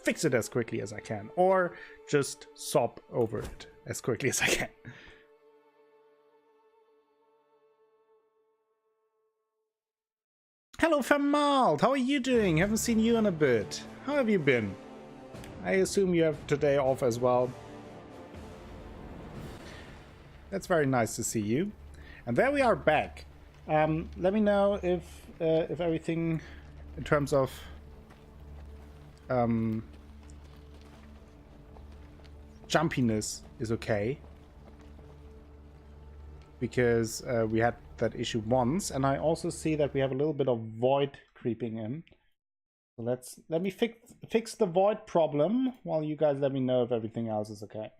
fix it as quickly as I can, or just sob over it as quickly as I can. Hello, Famald. How are you doing? Haven't seen you in a bit. How have you been? I assume you have today off as well. That's very nice to see you. And there we are back. Let me know if everything in terms of jumpiness is okay, because we had that issue once, and I also see that we have a little bit of void creeping in. So let me fix the void problem while you guys let me know if everything else is okay.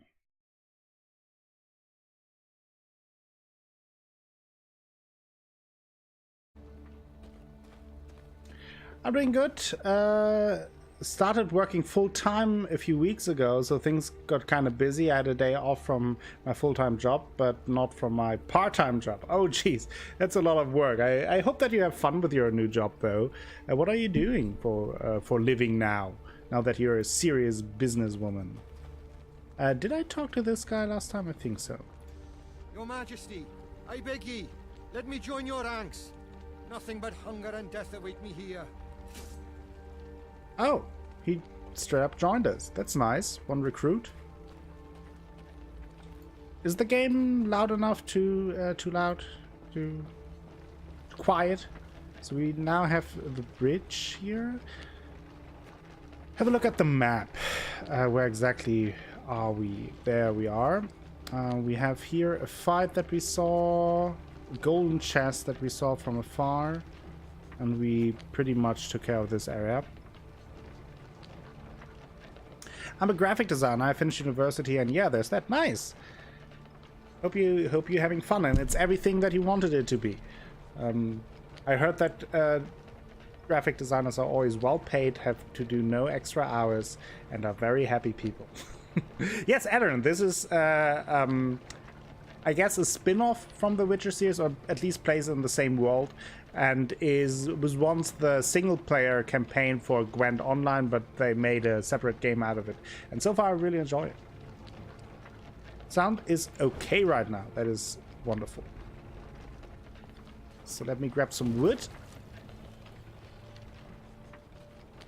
I'm doing good. Started working full-time a few weeks ago, so things got kind of busy. I had a day off from my full-time job, but not from my part-time job. Oh geez, that's a lot of work. I hope that you have fun with your new job though. What are you doing for living now that you're a serious businesswoman? Did I talk to this guy last time? I think so. Your Majesty, I beg ye, let me join your ranks. Nothing but hunger and death await me here. Oh, he straight up joined us. That's nice. One recruit. Is the game loud enough too loud? Too quiet? So we now have the bridge here. Have a look at the map. Where exactly are we? There we are. We have here a fight that we saw, a golden chest that we saw from afar, and we pretty much took care of this area. I'm a graphic designer. I finished university, and yeah, there's that. Nice. Hope you're having fun, and it's everything that you wanted it to be. I heard that graphic designers are always well paid, have to do no extra hours, and are very happy people. Yes, Addern, this is I guess a spin-off from the Witcher series, or at least plays in the same world, and was once the single-player campaign for Gwent Online, but they made a separate game out of it. And so far, I really enjoy it. Sound is okay right now. That is wonderful. So let me grab some wood.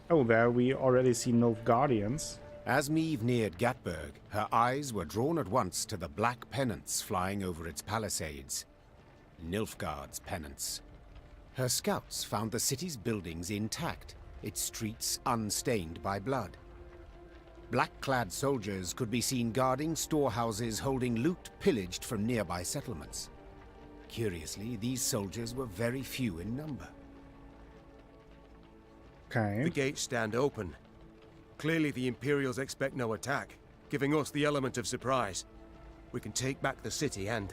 Oh, there we already see Nilfgaardians. As Meve neared Gatberg, her eyes were drawn at once to the black pennants flying over its palisades. Nilfgaard's pennants. Her scouts found the city's buildings intact, its streets unstained by blood. Black-clad soldiers could be seen guarding storehouses holding loot pillaged from nearby settlements. Curiously, these soldiers were very few in number. Okay. The gates stand open. Clearly the Imperials expect no attack, giving us the element of surprise. We can take back the city and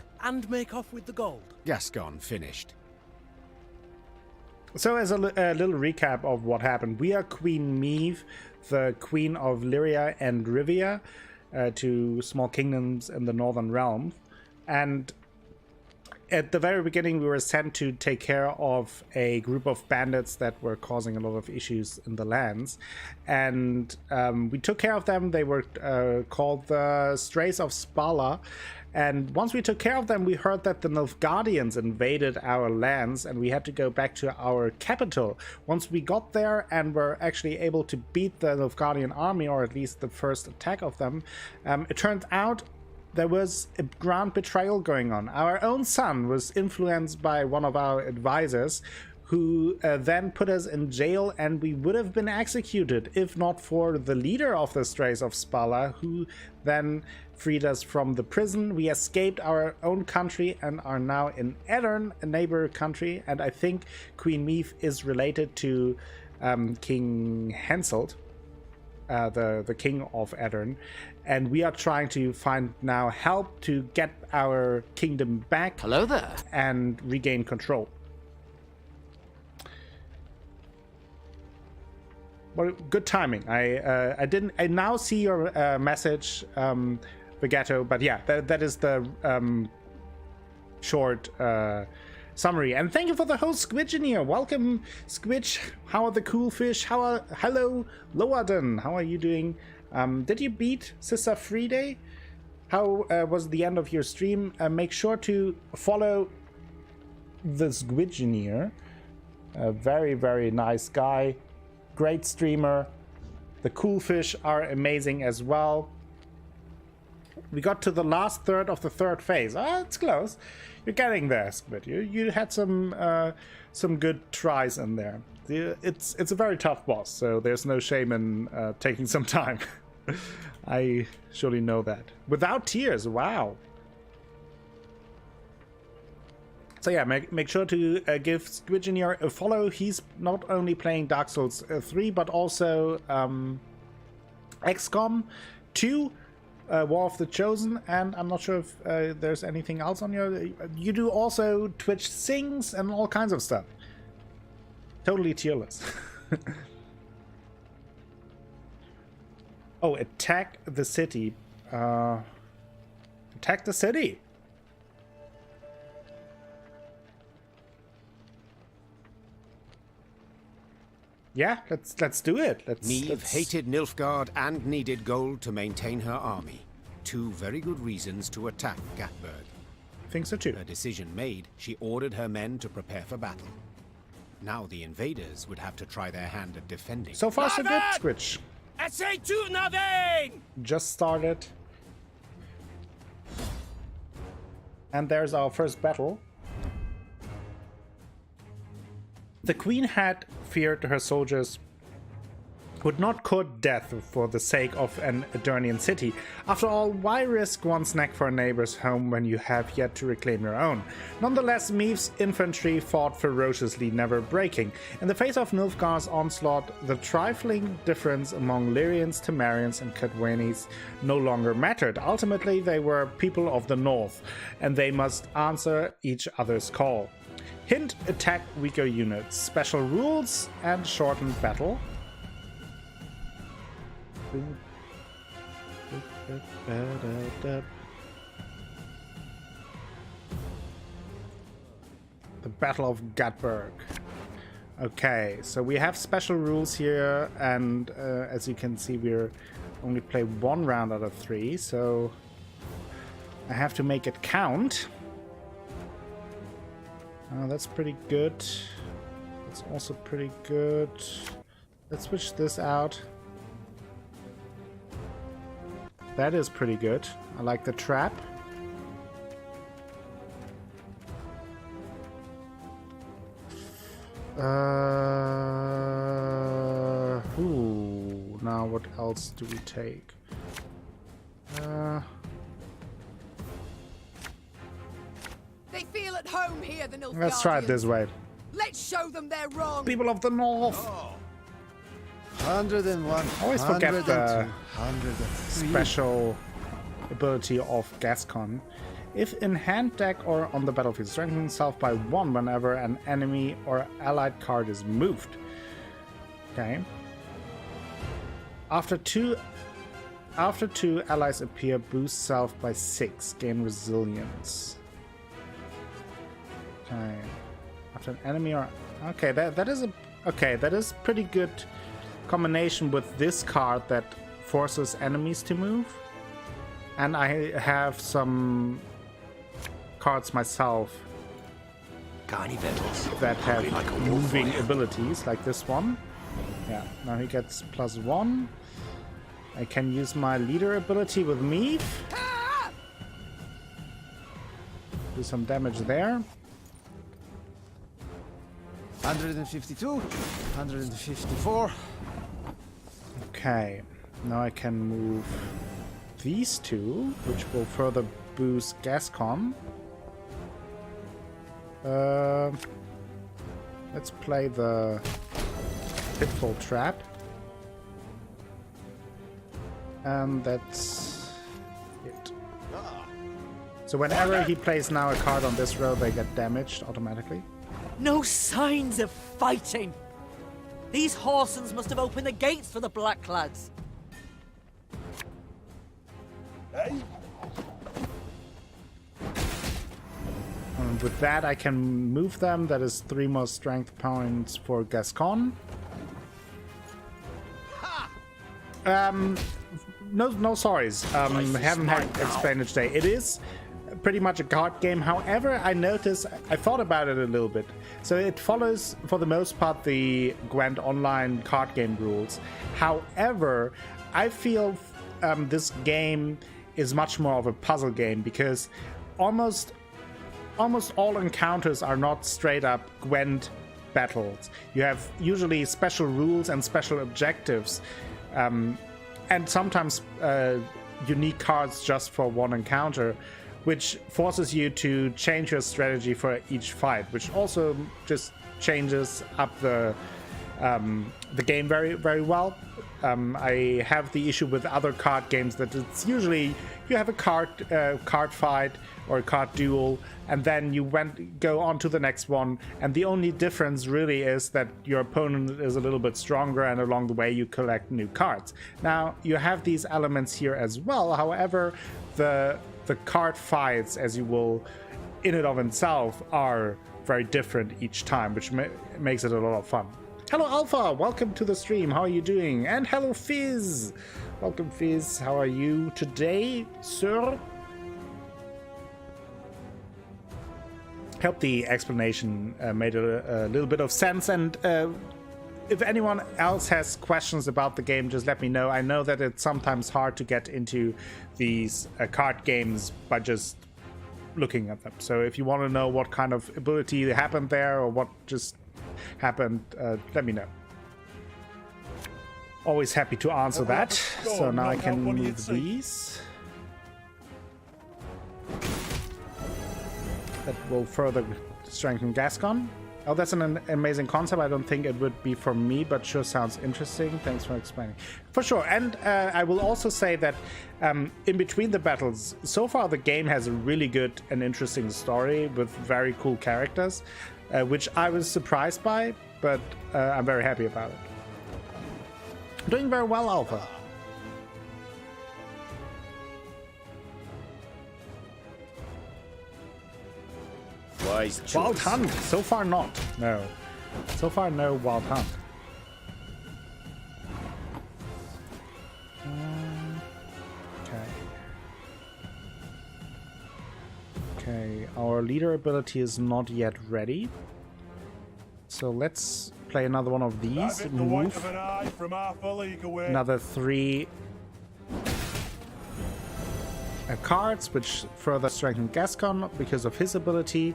make off with the gold. Gascon finished. So as a little recap of what happened, we are Queen Meve, the Queen of Lyria and Rivia, two small kingdoms in the Northern Realm. And at the very beginning, we were sent to take care of a group of bandits that were causing a lot of issues in the lands. And we took care of them. They were called the Strays of Spala. And once we took care of them, we heard that the Nilfgaardians invaded our lands, and we had to go back to our capital. Once we got there and were actually able to beat the Nilfgaardian army, or at least the first attack of them, it turned out there was a grand betrayal going on. Our own son was influenced by one of our advisors, who then put us in jail, and we would have been executed if not for the leader of the Strays of Spala, who then freed us from the prison. We escaped our own country and are now in Addern, a neighbor country, and I think Queen Meve is related to King Henselt, the king of Addern, and we are trying to find now help to get our kingdom back. Hello there. And regain control. Well, good timing. I now see your message, Vegato, but yeah, that is the short summary. And thank you for the host, Squidgeneer. Welcome, Squidge. How are the cool fish? Hello, Loaden. How are you doing? Did you beat Sister Friday? How was the end of your stream? Make sure to follow the Squidgeneer. A very, very nice guy. Great streamer. The cool fish are amazing as well. We got to the last third of the third phase. Ah, it's close. You're getting there, Squid. You had some good tries in there. It's a very tough boss, so there's no shame in taking some time. I surely know that. Without tears, wow. So yeah, make sure to give Squidgeneer a follow. He's not only playing Dark Souls 3, but also XCOM 2, War of the Chosen, and I'm not sure if there's anything else on your... You do also Twitch sings and all kinds of stuff. Totally tearless. Oh, attack the city. Attack the city. Yeah, let's do it. Meve hated Nilfgaard and needed gold to maintain her army. Two very good reasons to attack Gatberg. Think so too. Her decision made, she ordered her men to prepare for battle. Now the invaders would have to try their hand at defending. So far, so good, Squidge. Just started. And there's our first battle. The queen had feared her soldiers would not court death for the sake of an Eternian city. After all, why risk one's neck for a neighbor's home when you have yet to reclaim your own? Nonetheless, Meve's infantry fought ferociously, never breaking. In the face of Nilfgaard's onslaught, the trifling difference among Lyrians, Temerians, and Cadwanis no longer mattered. Ultimately, they were people of the north, and they must answer each other's call. Hint: attack weaker units, special rules, and shortened battle. The Battle of Gatberg. Okay, so we have special rules here, and as you can see, we're only play 1 round out of 3, so I have to make it count. That's pretty good. That's also pretty good. Let's switch this out. That is pretty good. I like the trap. Ooh, now what else do we take? They feel at home here, the Nilfgaardians. Let's try it this way. Let's show them they're wrong. People of the North. 101. Always forget the 103. special ability of Gascon. If in hand, deck, or on the battlefield, strengthen himself by 1 whenever an enemy or allied card is moved. Okay. After two allies appear, boost self by 6. Gain resilience. Okay. After an enemy or... Okay, that is pretty good combination with this card that forces enemies to move. And I have some cards myself that have moving abilities, like this one. Yeah, now he gets +1. I can use my leader ability with Meve. Do some damage there. 152, 154. Okay, now I can move these two, which will further boost Gascon. Let's play the Pitfall Trap. And that's it. So whenever he plays now a card on this row, they get damaged automatically. No signs of fighting! These Horsens must have opened the gates for the Blacklads. With that, I can move them. That is 3 more strength points for Gascon. No sorries. Haven't had explained it today. It is pretty much a card game. However, I noticed, I thought about it a little bit. So it follows, for the most part, the Gwent Online card game rules. However, I feel this game is much more of a puzzle game because almost all encounters are not straight up Gwent battles. You have usually special rules and special objectives, and sometimes unique cards just for one encounter, which forces you to change your strategy for each fight, which also just changes up the game very, very well. I have the issue with other card games that it's usually you have a card fight or a card duel, and then you go on to the next one, and the only difference really is that your opponent is a little bit stronger, and along the way you collect new cards. Now you have these elements here as well. However, the card fights, as you will in and of itself, are very different each time, which makes it a lot of fun. Hello Alpha, welcome to the stream. How are you doing? And hello Fizz. Welcome Fizz. How are you today, sir? Hope the explanation made a little bit of sense, and if anyone else has questions about the game, just let me know. I know that it's sometimes hard to get into these card games by just looking at them. So if you want to know what kind of ability happened there or what just happened, let me know. Always happy to answer that. So now I can move these. That will further strengthen Gascon. Oh, that's an amazing concept. I don't think it would be for me, but sure sounds interesting. Thanks for explaining. For sure. And I will also say that in between the battles, so far the game has a really good and interesting story with very cool characters, which I was surprised by, but I'm very happy about it. Doing very well, Alpha. Wise choice. Wild Hunt. So far not. No. So far no Wild Hunt. Okay. Okay, our leader ability is not yet ready. So let's play another one of these. Move another 3 cards, which further strengthen Gascon because of his ability.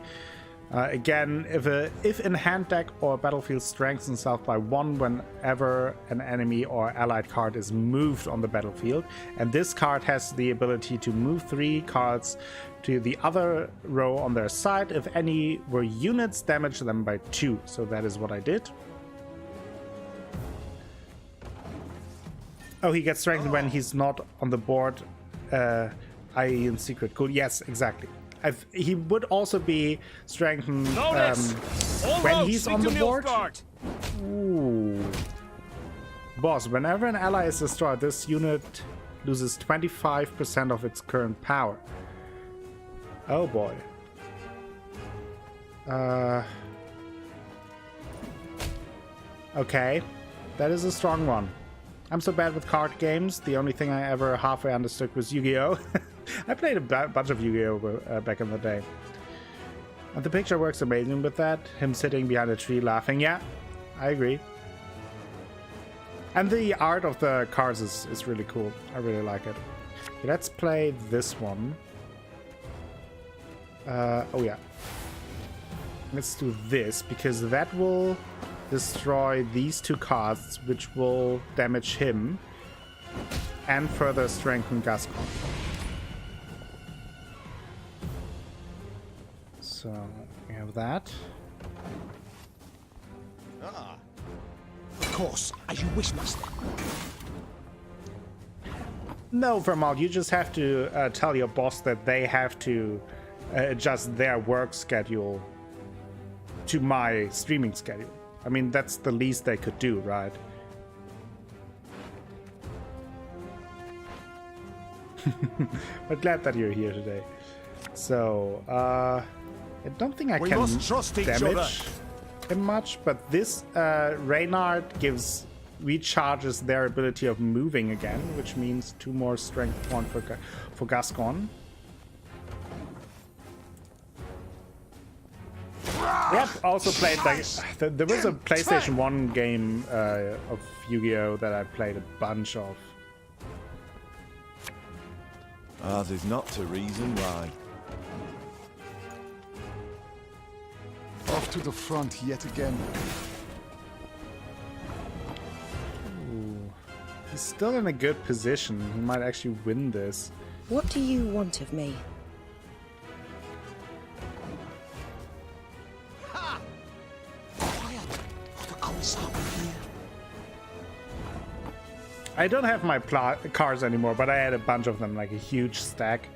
Again, if in hand deck or battlefield strengthens itself by 1 whenever an enemy or allied card is moved on the battlefield, and this card has the ability to move 3 cards to the other row on their side. If any were units, damage them by 2. So that is what I did. Oh, he gets strengthened when he's not on the board, i.e. in secret. Cool. Yes, exactly. He would also be strengthened when he's on the board. Ooh. Boss, whenever an ally is destroyed, this unit loses 25% of its current power. Oh boy. Okay. That is a strong one. I'm so bad with card games. The only thing I ever halfway understood was Yu-Gi-Oh! I played a bunch of Yu-Gi-Oh! Back in the day. And the picture works amazing with that. Him sitting behind a tree laughing. Yeah, I agree. And the art of the cards is really cool. I really like it. Okay, let's play this one. Oh yeah. Let's do this, because that will destroy these 2 cards, which will damage him and further strengthen Gascon. So we have that. Of course, as you wish, master. No, Vermont, you just have to tell your boss that they have to adjust their work schedule to my streaming schedule. I mean, that's the least they could do, right? But glad that you're here today. So, I don't think I We can must trust each other. damage him much, but this Reynard recharges their ability of moving again, which means 2 more strength points for Gascon. We have also played like there was a PlayStation 1 game of Yu-Gi-Oh that I played a bunch of. Ours is not to reason why. Off to the front yet again. Ooh. He's still in a good position. He might actually win this. What do you want of me? Quiet, or the commissar will hear. I don't have my cars anymore, but I had a bunch of them, like a huge stack.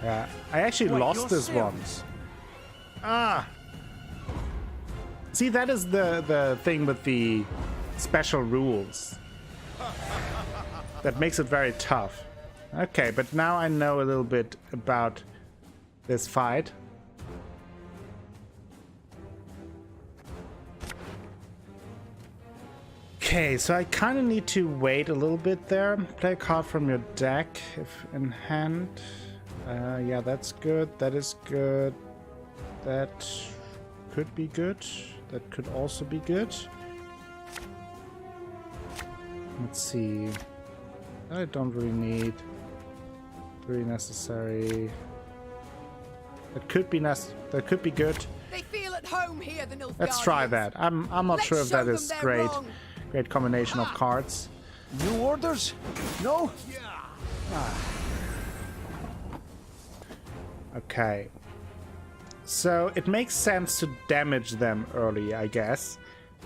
Yeah, I actually lost this once. Ah. See, that is the thing with the special rules. That makes it very tough. Okay, but now I know a little bit about this fight. Okay, so I kind of need to wait a little bit there. Play a card from your deck if in hand. Yeah, that's good. That is good. That could be good. That could also be good. Let's see. I don't really need. Really necessary. That could be that could be good. They feel at home here, the Nilfgaardians. Let's try that. I'm not Let's sure if show that them is they're great. wrong. Great combination of cards. New orders? No? Okay. So it makes sense to damage them early, I guess.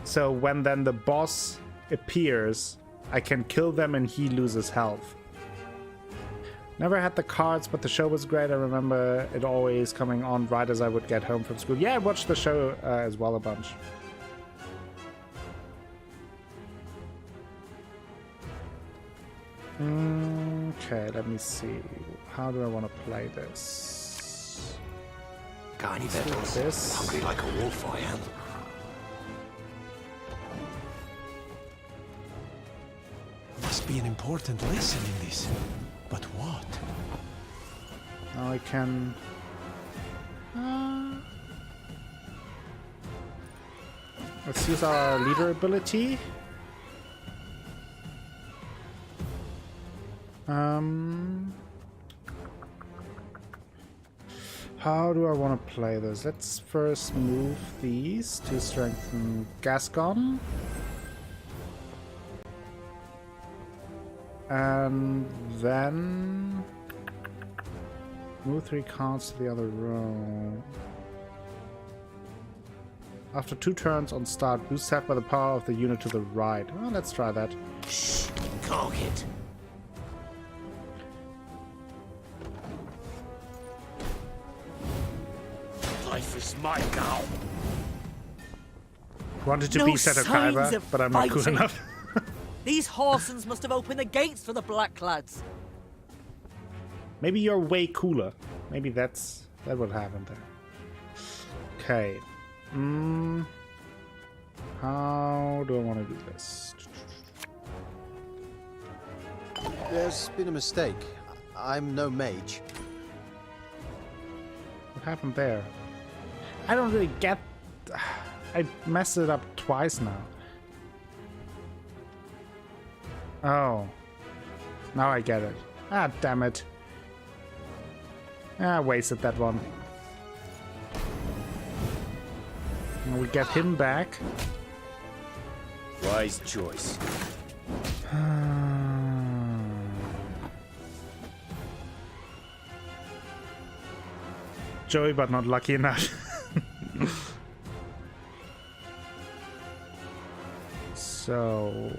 So when then the boss appears, I can kill them and he loses health. Never had the cards, but the show was great. I remember it always coming on right as I would get home from school. Yeah, I watched the show as well a bunch. Okay, let me see. How do I want to play this? Got any victuals? This. Hungry like a wolf, I am. Must be an important lesson in this. But what? Now I can... let's use our leader ability. How do I want to play this? Let's first move these to strengthen Gascon. And then move 3 cards to the other row. After 2 turns on start, boost set by the power of the unit to the right. Well, let's try that. Shh, target. Life is mine now. Wanted to No be Seto signs Kaiba, of but I'm not good fighting. enough. These Horsons must have opened the gates for the black lads. Maybe you're way cooler. Maybe that would happen there. Okay. How do I want to do this? There's been a mistake. I'm no mage. What happened there? I don't really get... I messed it up twice now. Oh. Now I get it. Ah, damn it. Ah, I wasted that one. Now we get him back. Wise choice. Joey, but not lucky enough. So,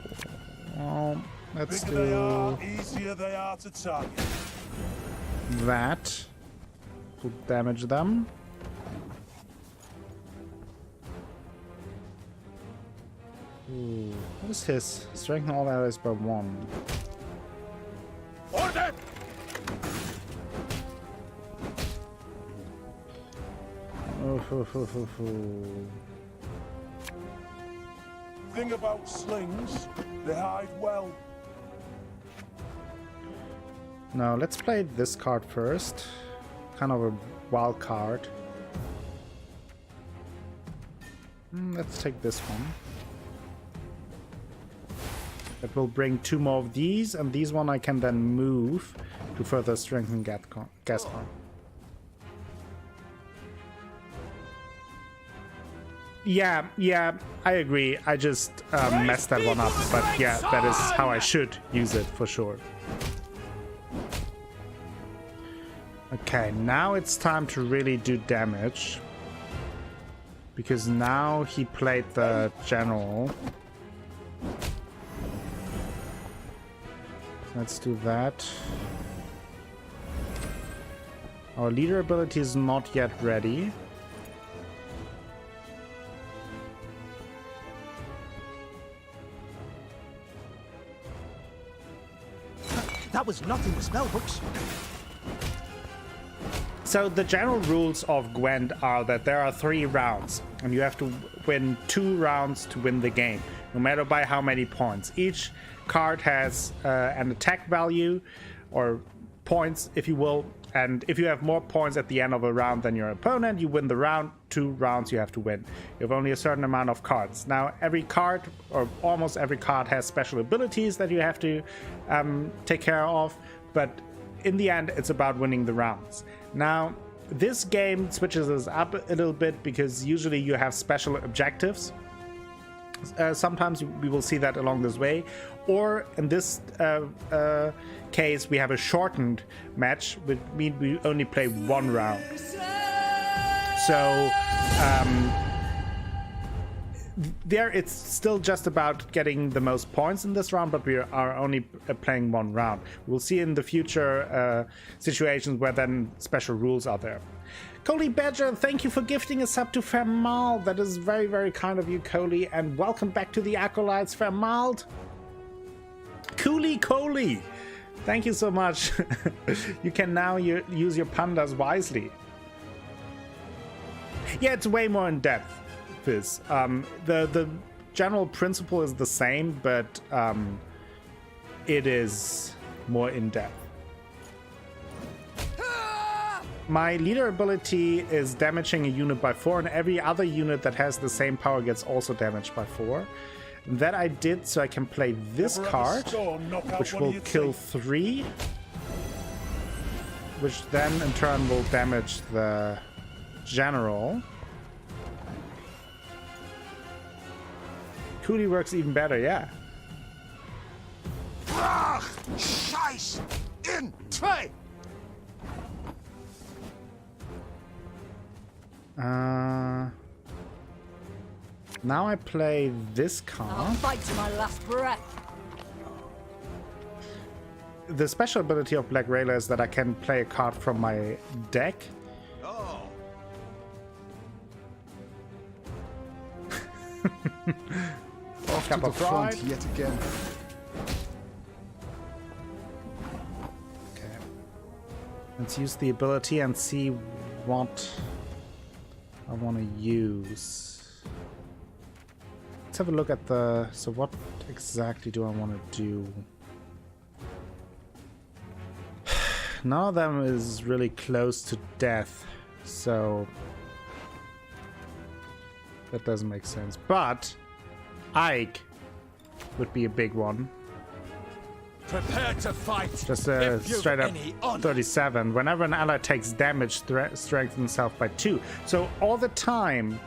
well, let's do easier they are to target. that to damage them. Ooh, what is his? Strengthen all allies by 1. Order! Thing about slings, they hide well. Now let's play this card first. Kind of a wild card. Let's take this one. That will bring 2 more of these, and these one I can then move to further strengthen Gascon. Yeah, I agree. I just messed that one up, but yeah, that is how I should use it for sure. Okay, now it's time to really do damage. Because now he played the general. Let's do that. Our leader ability is not yet ready. That was not in the spellbooks. So the general rules of Gwent are that there are 3 rounds, and you have to win 2 rounds to win the game, no matter by how many points. Each card has an attack value, or points, if you will, and if you have more points at the end of a round than your opponent, you win the round. 2 rounds you have to win. You have only a certain amount of cards. Now, every card, or almost every card, has special abilities that you have to take care of, but in the end, it's about winning the rounds. Now, this game switches us up a little bit because usually you have special objectives. Sometimes we will see that along this way, or in this case, we have a shortened match, which means we only play 1 round. So there, it's still just about getting the most points in this round, but we are only playing 1 round. We'll see in the future situations where then special rules are there. Coley Badger, thank you for gifting a sub to Fermal. That is very, very kind of you, Coley, and welcome back to the Acolytes, Fermal. Coley, thank you so much. You can now use your pandas wisely. Yeah, it's way more in depth. This the general principle is the same, but it is more in depth. My leader ability is damaging a unit by 4, and every other unit that has the same power gets also damaged by 4. That I did so I can play this card, which will kill 3, which then in turn will damage the general. Cooley works even better, yeah. Scheiß in 2! Now I play this I'll card. fight to my last breath. The special ability of Black Railer is that I can play a card from my deck. Oh. Off to the front yet again. Okay. Let's use the ability and see what I want to use. Let's have a look at the... So what exactly do I want to do? None of them is really close to death, so that doesn't make sense. But Ike would be a big one. Prepare to fight. Just a straight up 37. Whenever an ally takes damage, strengthens itself by 2. So all the time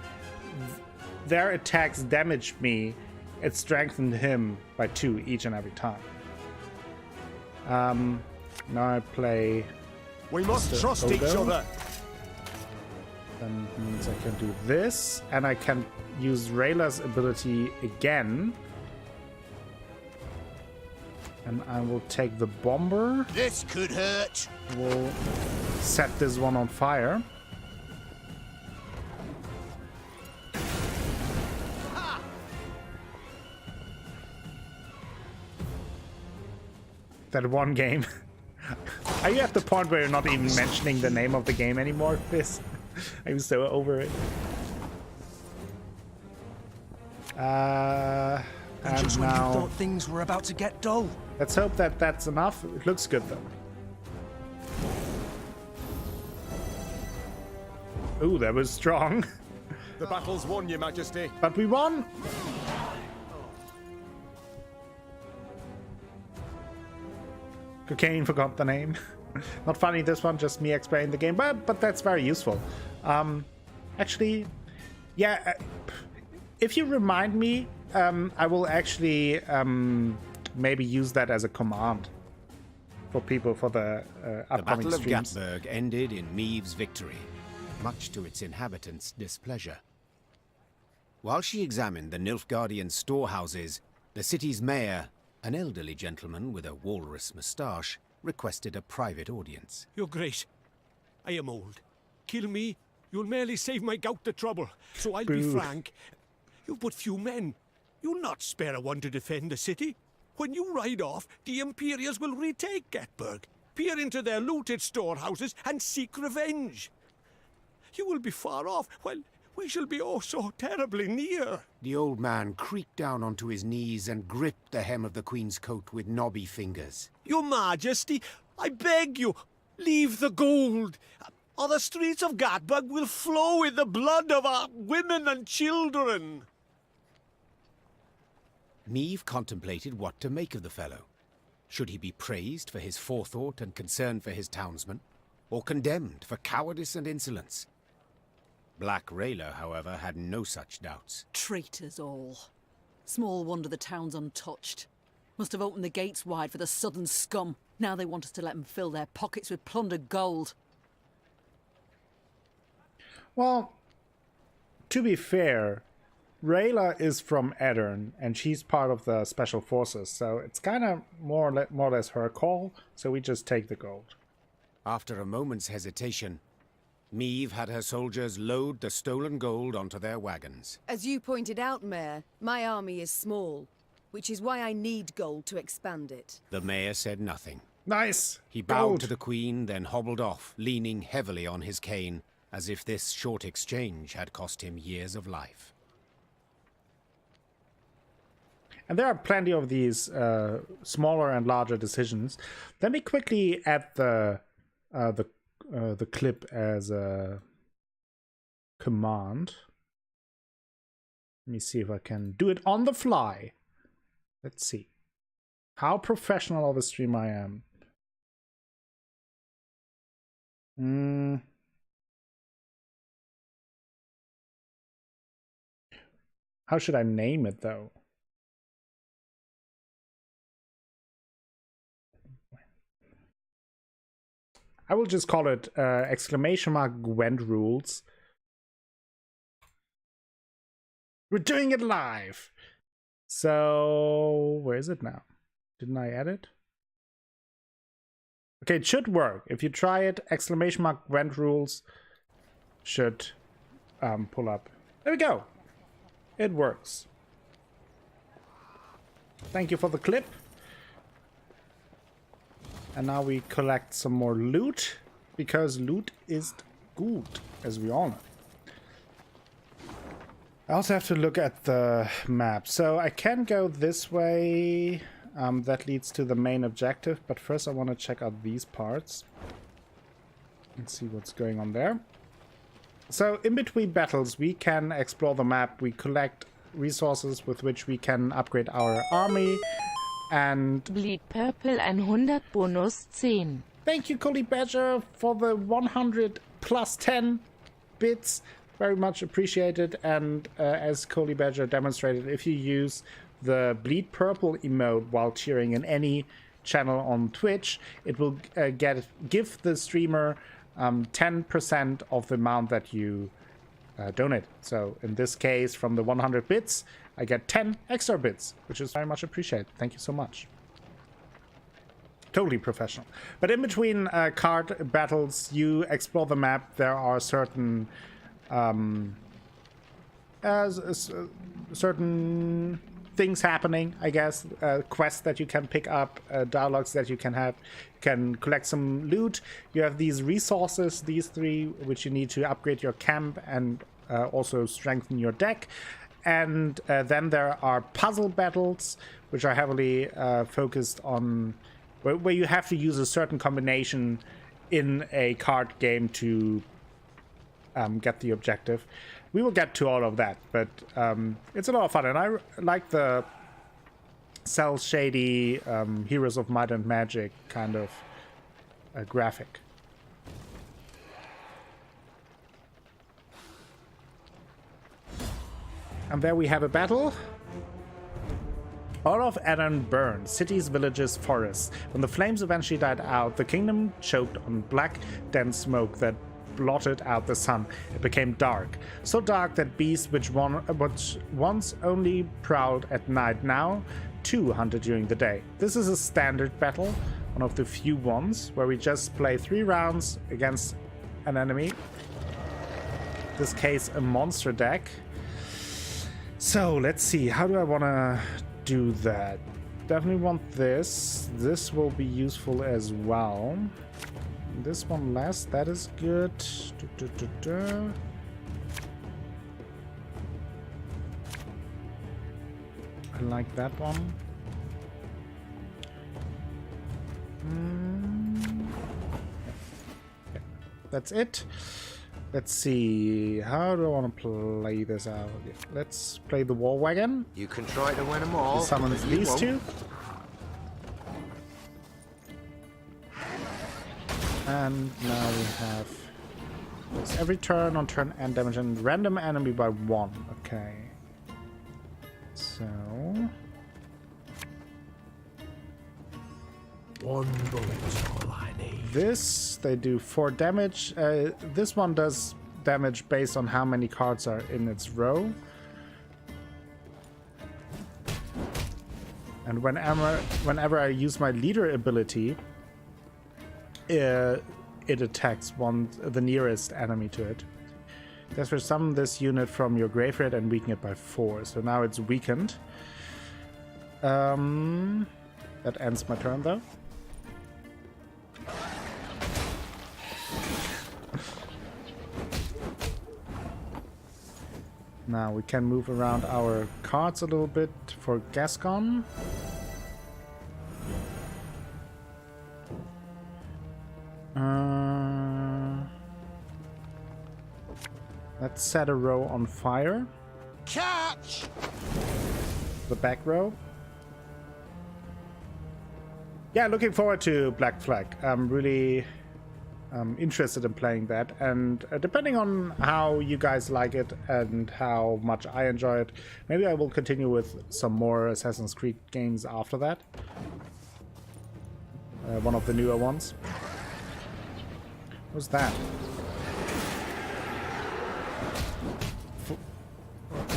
their attacks damaged me, it strengthened him by 2 each and every time. Now I play... We must trust each other. That means I can do this, and I can use Rayla's ability again. And I will take the bomber. This could hurt. We'll set this one on fire. That one game. Are you at the point where you're not even mentioning the name of the game anymore, Fizz? I'm so over it. And just when you now, thought things were about to get dull. let's hope that that's enough. It looks good though. Ooh, that was strong. The battle's won, Your Majesty. But we won. Cocaine, forgot the name. Not funny this one, just me explaining the game, but that's very useful. Actually, yeah, if you remind me, I will actually maybe use that as a command for people for the upcoming The Battle streams. of Gatberg ended in Meve's victory, much to its inhabitants' displeasure. While she examined the Nilfgaardian storehouses, the city's mayor, an elderly gentleman with a walrus moustache, requested a private audience. Your Grace, I am old. Kill me, you'll merely save my gout the trouble. So I'll be Boo. frank. You've but few men. You'll not spare a one to defend the city. When you ride off, the Imperials will retake Gatberg, peer into their looted storehouses, and seek revenge. You will be far off, while we shall be oh so terribly near. The old man creaked down onto his knees and gripped the hem of the Queen's coat with knobby fingers. Your Majesty, I beg you, leave the gold, or the streets of Gatberg will flow with the blood of our women and children. Meve contemplated what to make of the fellow. Should he be praised for his forethought and concern for his townsmen, or condemned for cowardice and insolence? Black Rayla, however, had no such doubts. Traitors all. Small wonder the town's untouched. Must have opened the gates wide for the southern scum. Now they want us to let them fill their pockets with plundered gold. Well, to be fair, Rayla is from Edirn, and she's part of the Special Forces, so it's kind of more or less her call, so we just take the gold. After a moment's hesitation, Meve had her soldiers load the stolen gold onto their wagons. As you pointed out, Mayor, my army is small, which is why I need gold to expand it. The mayor said nothing. Nice! He bowed Gold. to the Queen, then hobbled off, leaning heavily on his cane, as if this short exchange had cost him years of life. And there are plenty of these smaller and larger decisions. Let me quickly add the clip as a command. Let me see if I can do it on the fly. Let's see how professional of a streamer I am. How should I name it though? I will just call it !Gwent rules. We're doing it live. So where is it now? Didn't I add it? Okay, it should work. If you try it, !Gwent rules should pull up. There we go. It works. Thank you for the clip. And now we collect some more loot, because loot is good, as we all know. I also have to look at the map. So I can go this way. That leads to the main objective, but first I want to check out these parts and see what's going on there. So in between battles, we can explore the map. We collect resources with which we can upgrade our army. And Bleed Purple 100 bonus 10. Thank you, Coley Badger, for the 100 plus 10 bits. Very much appreciated. And as Coley Badger demonstrated, if you use the Bleed Purple emote while cheering in any channel on Twitch, it will give the streamer 10% of the amount that you donate. So in this case, from the 100 bits, I get 10 extra bits, which is very much appreciated. Thank you so much. Totally professional. But in between card battles, you explore the map. There are certain certain things happening, I guess. Quests that you can pick up, dialogues that you can have. You can collect some loot. You have these resources, these 3, which you need to upgrade your camp and also strengthen your deck. And then there are puzzle battles, which are heavily focused on where you have to use a certain combination in a card game to get the objective. We will get to all of that, but it's a lot of fun, and I like the cel shady Heroes of Might and Magic kind of graphic. And there we have a battle. All of Edan burned, cities, villages, forests. When the flames eventually died out, the kingdom choked on black, dense smoke that blotted out the sun. It became dark. So dark that beasts which once only prowled at night now too hunted during the day. This is a standard battle, one of the few ones where we just play 3 rounds against an enemy. In this case, a monster deck. So let's see, how do I want to do that? Definitely want this. This will be useful as well. This one last, that is good. I like that one. Yeah, that's it. Let's see, how do I want to play this out? Let's play the War Wagon. You can try to win them all. Summons these 2. And now we have this. Every turn on turn end damage and random enemy by 1. Okay. So 1 bullet's all I need. This, they do 4 damage. This one does damage based on how many cards are in its row. And whenever I use my leader ability, it attacks the nearest enemy to it. Therefore, summon this unit from your graveyard and weaken it by 4. So now it's weakened. That ends my turn, though. Now we can move around our cards a little bit for Gascon. Let's set a row on fire. Catch! The back row. Yeah, looking forward to Black Flag. I'm really interested in playing that, and depending on how you guys like it and how much I enjoy it, maybe I will continue with some more Assassin's Creed games after that. One of the newer ones. What's that?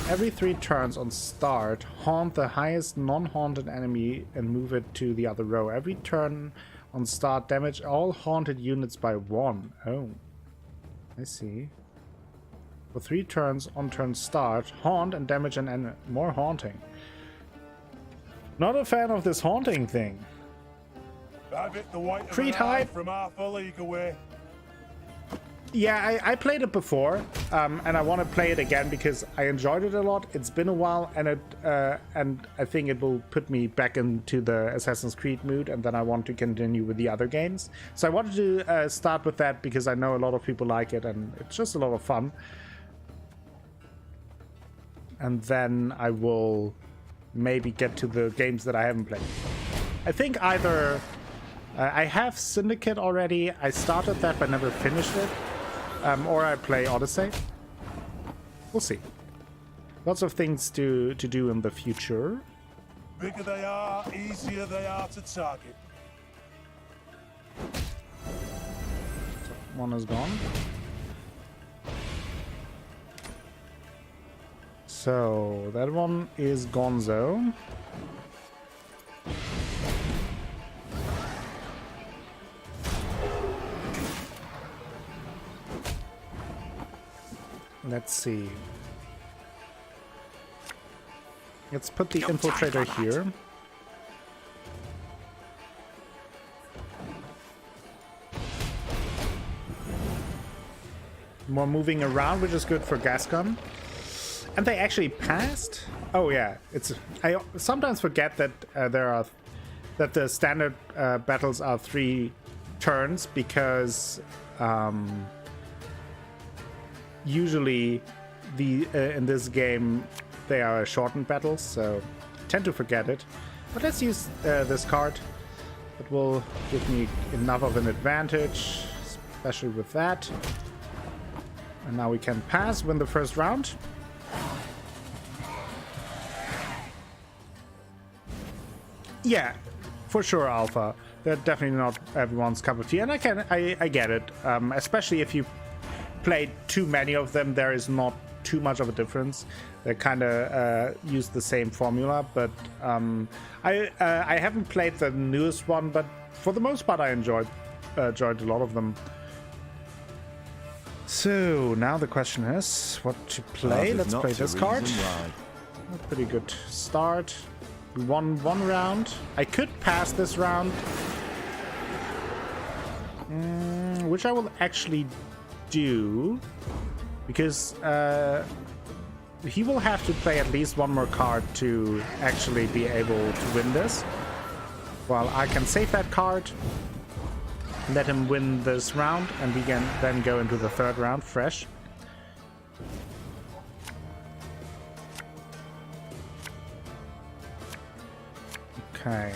Every 3 turns on start, haunt the highest non-haunted enemy and move it to the other row. Every turn on start, damage all haunted units by 1. Oh, I see. For 3 turns on turn start, haunt and damage and more haunting. Not a fan of this haunting thing. Creed hype from half a league away. Yeah, I played it before, and I want to play it again because I enjoyed it a lot. It's been a while, and I think it will put me back into the Assassin's Creed mood, and then I want to continue with the other games. So I wanted to start with that because I know a lot of people like it, and it's just a lot of fun. And then I will maybe get to the games that I haven't played. I think either I have Syndicate already. I started that but never finished it. Or I play Odyssey. We'll see. Lots of things to do in the future. Bigger they are, easier they are to target. One is gone. So that one is Gonzo. Let's see. Let's put the infiltrator here. More moving around, which is good for Gascon. And they actually passed? Oh yeah, I sometimes forget that that the standard battles are 3 turns because usually in this game they are shortened battles, so I tend to forget it. But let's use this card. It will give me enough of an advantage, especially with that. And now we can pass, win the first round. Yeah, for sure, Alpha. They're definitely not everyone's cup of tea, and I get it. Especially if you played too many of them, there is not too much of a difference. They kind of use the same formula, but I haven't played the newest one, but for the most part, I enjoyed a lot of them. So now the question is what to play. Let's play this card. A pretty good start. We won 1 round. I could pass this round, which I will actually do, because he will have to play at least 1 more card to actually be able to win this. Well, I can save that card, let him win this round, and we can then go into the 3rd round fresh. Okay.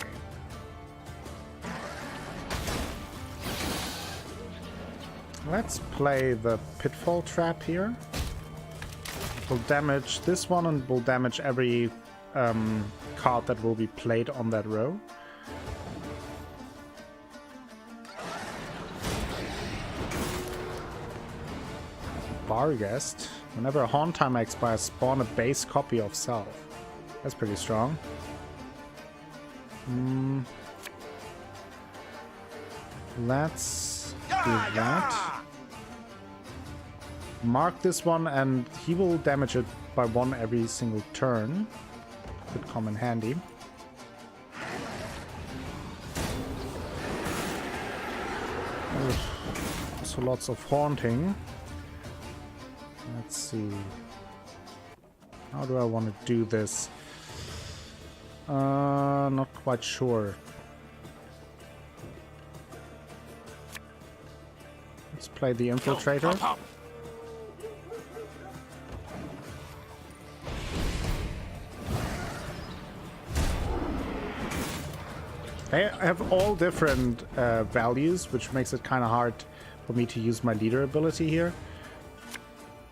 Let's play the pitfall trap here. Will damage this one and will damage every card that will be played on that row. Barghest. Whenever a haunt timer expires, spawn a base copy of self. That's pretty strong. Let's do that. Mark this one, and he will damage it by 1 every single turn. Could come in handy. So lots of haunting. Let's see. How do I want to do this? Not quite sure. Let's play the infiltrator. They have all different values, which makes it kind of hard for me to use my leader ability here.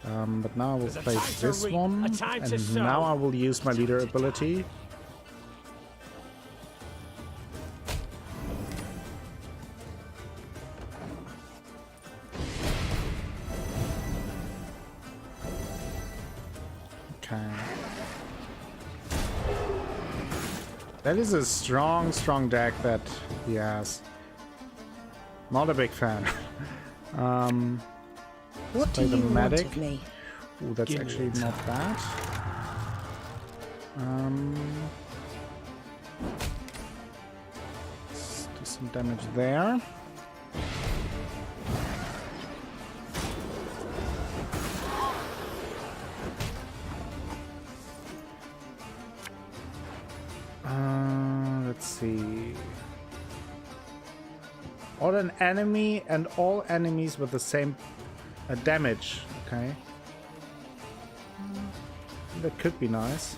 But now I will play this one, and now I will use my leader ability. Okay. That is a strong deck that he has. Not a big fan. What do you want of me? Ooh, that's actually not bad. Let's do some damage there. Let's see. Or an enemy and all enemies with the same damage. Okay. That could be nice.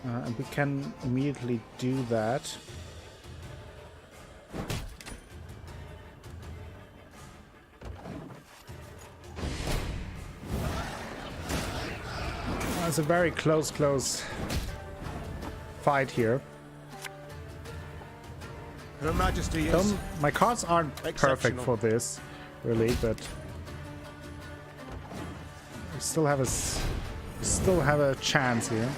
And we can immediately do that. It's a very close fight here. Her Majesty is... My cards aren't perfect for this, really, but we still have a chance here.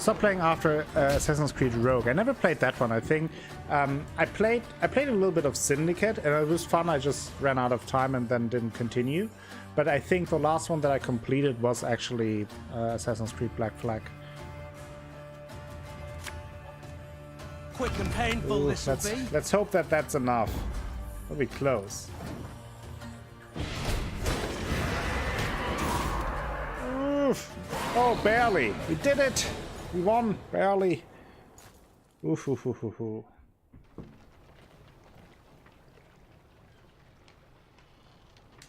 stopped playing after Assassin's Creed Rogue. I never played that one. I think I played a little bit of Syndicate, and it was fun. I just ran out of time and then didn't continue. But I think the last one that I completed was actually Assassin's Creed Black Flag. Quick and painful this will be. Let's hope that that's enough. We'll be close. Oof. Oh, barely. We did it. We won. Barely. Oof, oof, oof, oof, oof.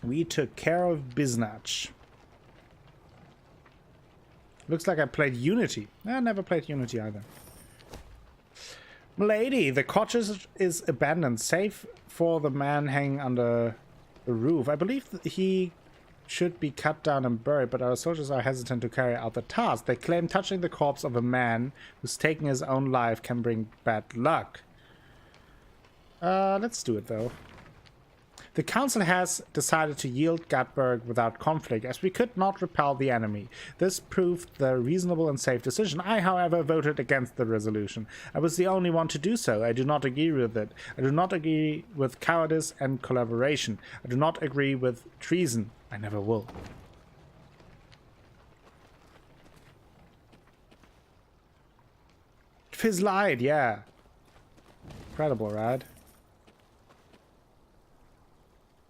We took care of Biznach. Looks like I played Unity. I never played Unity either. Milady, the cottage is abandoned, safe for the man hanging under the roof. I believe he should be cut down and buried, but our soldiers are hesitant to carry out the task. They claim touching the corpse of a man who's taking his own life can bring bad luck. Let's do it though. The council has decided to yield Gatberg without conflict, as we could not repel the enemy. This proved the reasonable and safe decision. I, however, voted against the resolution. I was the only one to do so. I do not agree with it. I do not agree with cowardice and collaboration. I do not agree with treason. I never will. Fizz lied, yeah. Incredible, right?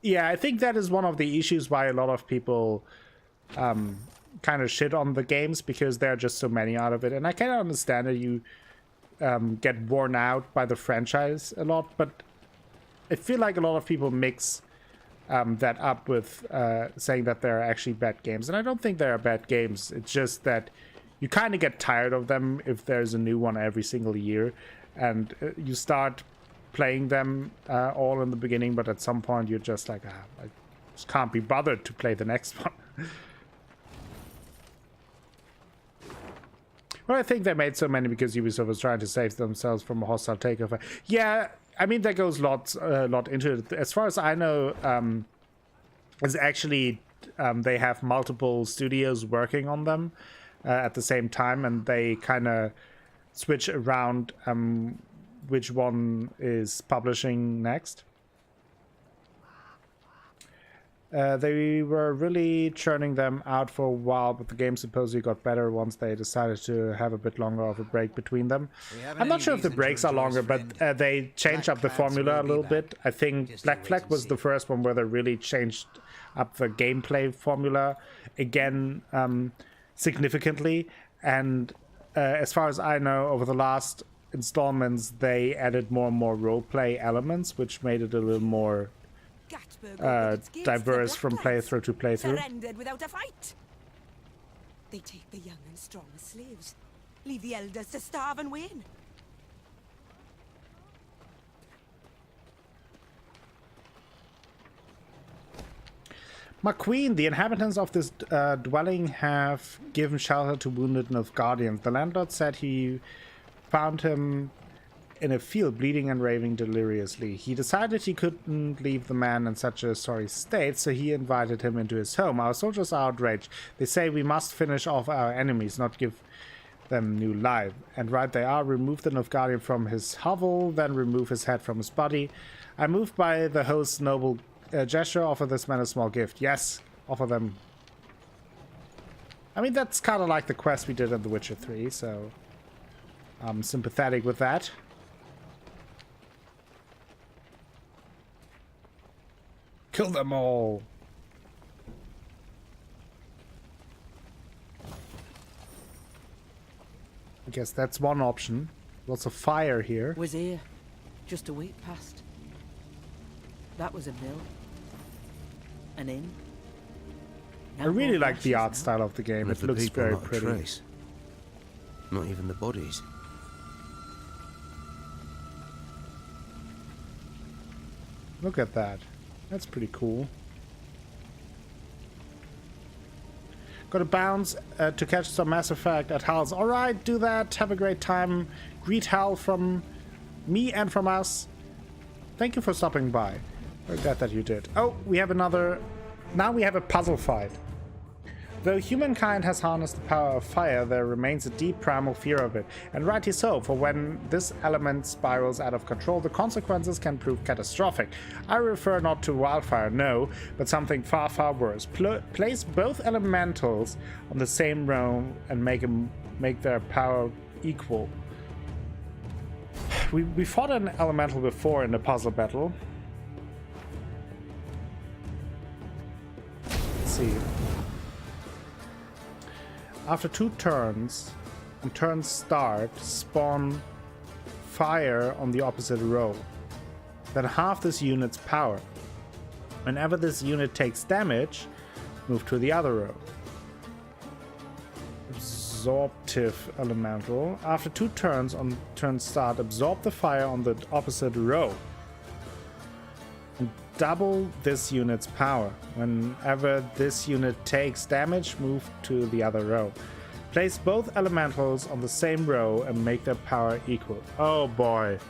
Yeah, I think that is one of the issues why a lot of people kind of shit on the games, because there are just so many out of it. And I kind of understand that you get worn out by the franchise a lot, but I feel like a lot of people mix that up with saying that they're actually bad games. And I don't think they are bad games. It's just that you kind of get tired of them if there's a new one every single year. And you start playing them all in the beginning, but at some point you're just like, I just can't be bothered to play the next one. Well, I think they made so many because Ubisoft was trying to save themselves from a hostile takeover. Yeah, I mean, that goes a lot into it. As far as I know, it's actually they have multiple studios working on them at the same time, and they kind of switch around which one is publishing next. They were really churning them out for a while, but the game supposedly got better once they decided to have a bit longer of a break between them. I'm not sure if the breaks are longer, but they changed up the formula a little bit. I think Black Flag was the first one where they really changed up the gameplay formula again significantly. And as far as I know, over the last installments, they added more and more roleplay elements, which made it a little more diverse from playthrough to playthrough. Surrendered without a fight. They take the young and strong as slaves, leave the elders to starve and wane. My queen, the inhabitants of this dwelling have given shelter to wounded Nilfgaardians. The landlord said he found him in a field, bleeding and raving deliriously. He decided he couldn't leave the man in such a sorry state, so he invited him into his home. Our soldiers are outraged. They say we must finish off our enemies, not give them new life. And right they are. Remove the Nilfgaardian from his hovel, then remove his head from his body. I'm moved by the host's noble gesture. Offer this man a small gift. Yes, offer them. I mean, that's kind of like the quest we did in The Witcher 3, so I'm sympathetic with that. Kill them all. I guess that's one option. Lots of fire here. Was here just a week past. That was a mill. An inn. I really like the art style of the game. It looks very pretty. Trace. Not even the bodies. Look at that. That's pretty cool. Gotta bounce to catch some Mass Effect at Hal's. Alright, do that. Have a great time. Greet Hal from me and from us. Thank you for stopping by. Very glad that you did. Oh, we have another... Now we have a puzzle fight. Though humankind has harnessed the power of fire, there remains a deep primal fear of it, and rightly so, for when this element spirals out of control, the consequences can prove catastrophic. I refer not to wildfire, no, but something far, far worse. Place both elementals on the same row and make their power equal. We fought an elemental before in the puzzle battle. Let's see. After 2 turns, on turn start, spawn fire on the opposite row. Then half this unit's power. Whenever this unit takes damage, move to the other row. Absorptive elemental. After 2 turns on turn start, absorb the fire on the opposite row. And double this unit's power. Whenever this unit takes damage, move to the other row. Place both elementals on the same row and make their power equal. Oh boy.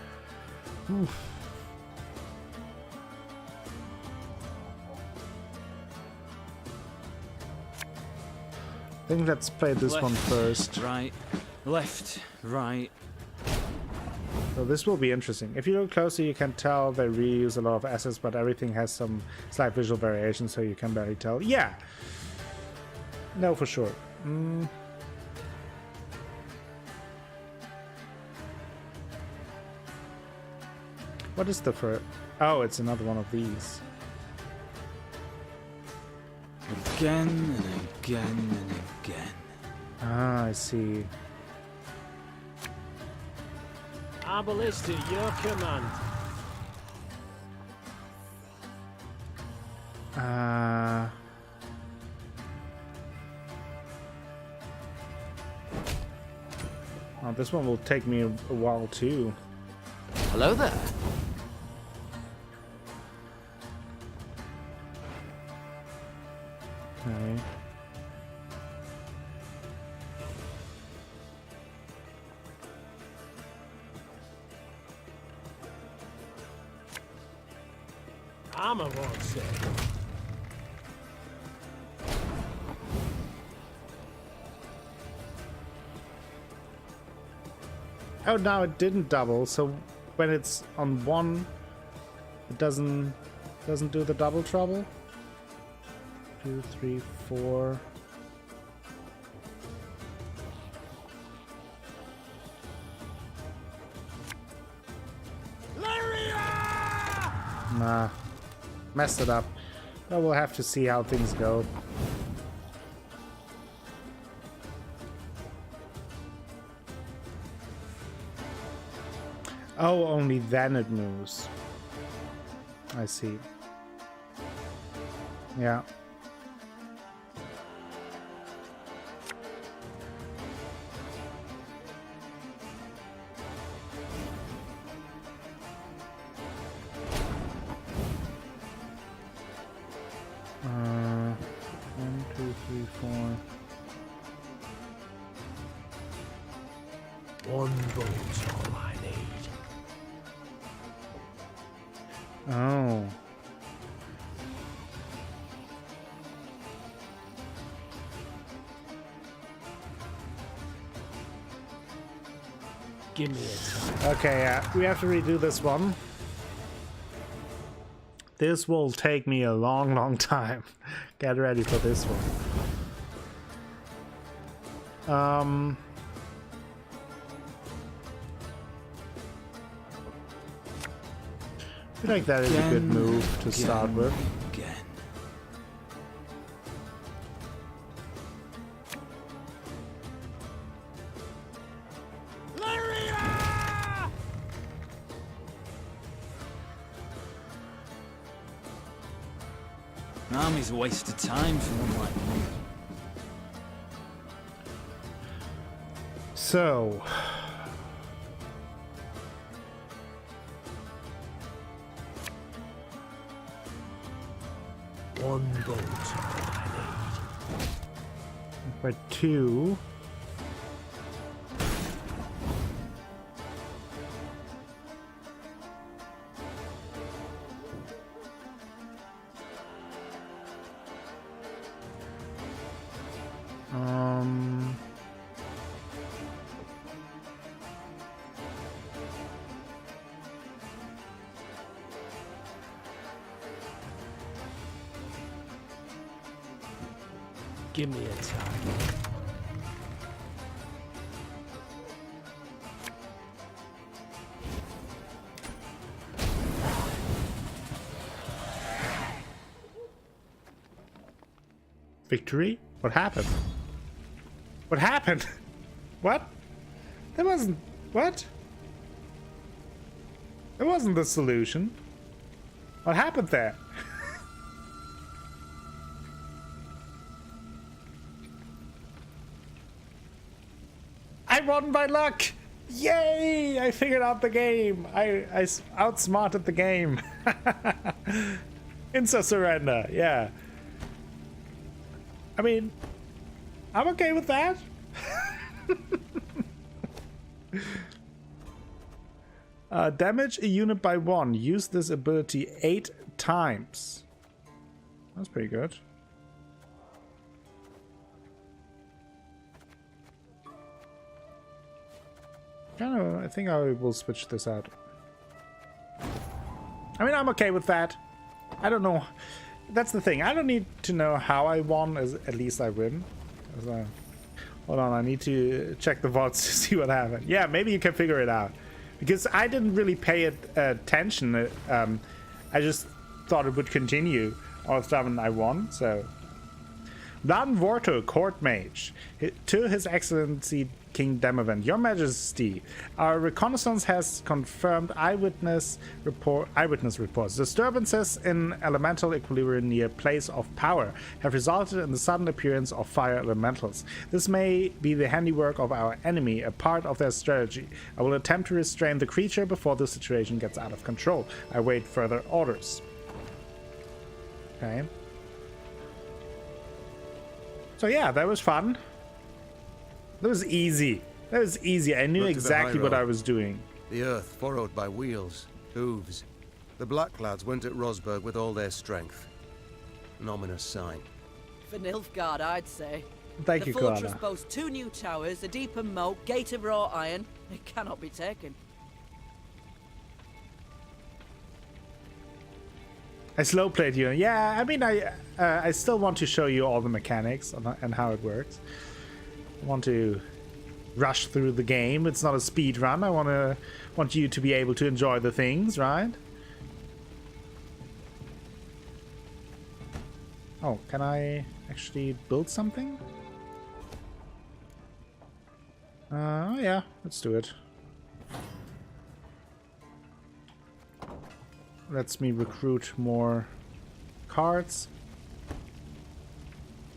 Oof. I think let's play this one first. Right, left, right. So this will be interesting. If you look closer, you can tell they reuse a lot of assets, but everything has some slight visual variation, so you can barely tell. Yeah! No, for sure. What is the first? Oh, it's another one of these. Again and again and again. Ah, I see. Our ballista, your command. Oh, this one will take me a while too. Hello there. Okay. Armor won't say. Oh, now it didn't double, so when it's on one, it doesn't do the double trouble. 2, 3, 4. Lyria! Nah, messed it up. But we'll have to see how things go. Oh, only then it moves. I see. Yeah. One, two, three, four. One bolt's all I need. Oh. Give me a time. Okay, yeah, we have to redo this one. This will take me a long, long time. Get ready for this one. I feel like that is a good move to start with. Army's a waste of time for one like me. So... One bolt all I need. By 2. Give me a time. Victory? What happened? What happened? What? That wasn't... What? That wasn't the solution. What happened there? I won by luck! Yay! I figured out the game. I outsmarted the game. Insta surrender, yeah. I mean, I'm okay with that. Damage a unit by 1. Use this ability 8 times. That's pretty good. I think I will switch this out. I mean, I'm okay with that. I don't know. That's the thing. I don't need to know how I won, as at least I win. Hold on, I need to check the VODs to see what happened. Yeah, maybe you can figure it out. Because I didn't really pay attention. I just thought it would continue all the time and I won, so... Lan Vorto, Court Mage. To His Excellency King Demavend, Your Majesty, our reconnaissance has confirmed eyewitness reports. Disturbances in elemental equilibrium near place of power have resulted in the sudden appearance of fire elementals. This may be the handiwork of our enemy, a part of their strategy. I will attempt to restrain the creature before the situation gets out of control. I await further orders. Okay. So yeah, that was fun. That was easy. That was easy. I knew exactly what I was doing. The earth furrowed by wheels, hooves. The Blackclads went at Rosberg with all their strength. An ominous sign. For Nilfgaard, I'd say. Thank you, Koala. The fortress boasts 2 new towers, a deeper moat, gate of raw iron. It cannot be taken. I slow played you. Yeah, I mean, I still want to show you all the mechanics and how it works. I want to rush through the game. It's not a speed run. I want you to be able to enjoy the things, right? Oh, can I actually build something? Oh yeah, let's do it. Lets me recruit more cards.